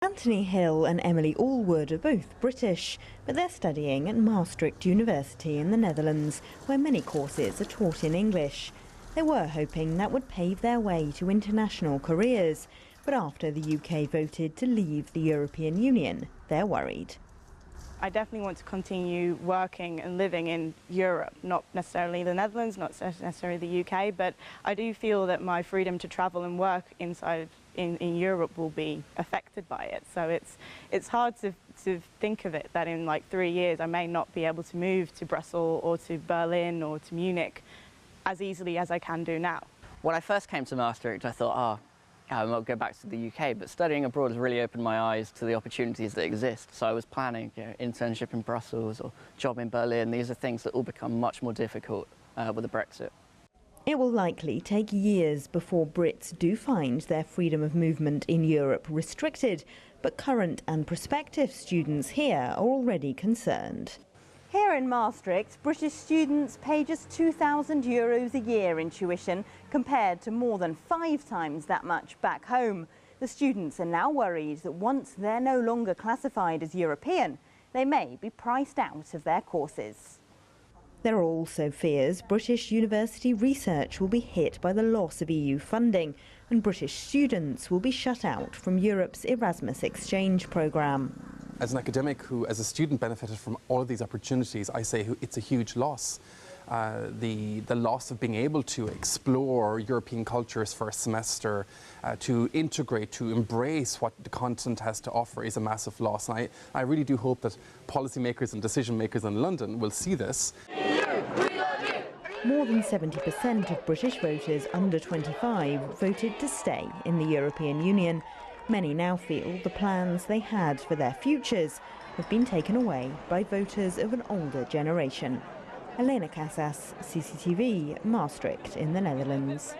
Anthony Hill and Emily Allwood are both British, but they're studying at Maastricht University in the Netherlands, where many courses are taught in English. They were hoping that would pave their way to international careers, but after the UK voted to leave the European Union, they're worried. I definitely want to continue working and living in Europe, not necessarily the Netherlands, not necessarily the UK, but I do feel that my freedom to travel and work inside in Europe will be affected by it. So it's hard to think of it that in like 3 years I may not be able to move to Brussels or to Berlin or to Munich as easily as I can do now. When I first came to Maastricht, I thought, I won't go back to the UK, but studying abroad has really opened my eyes to the opportunities that exist. So I was planning, internship in Brussels or job in Berlin. These are things that will become much more difficult with the Brexit. It will likely take years before Brits do find their freedom of movement in Europe restricted, but current and prospective students here are already concerned. Here in Maastricht, British students pay just €2,000 a year in tuition, compared to more than 5 times that much back home. The students are now worried that once they're no longer classified as European, they may be priced out of their courses. There are also fears British university research will be hit by the loss of EU funding, and British students will be shut out from Europe's Erasmus exchange programme. As an academic who, as a student, benefited from all of these opportunities, I say it's a huge loss. The loss of being able to explore European cultures for a semester, to integrate, to embrace what the continent has to offer is a massive loss. And I really do hope that policymakers and decision makers in London will see this. More than 70% of British voters under 25 voted to stay in the European Union. Many now feel the plans they had for their futures have been taken away by voters of an older generation. Elena Casas, CCTV, Maastricht in the Netherlands.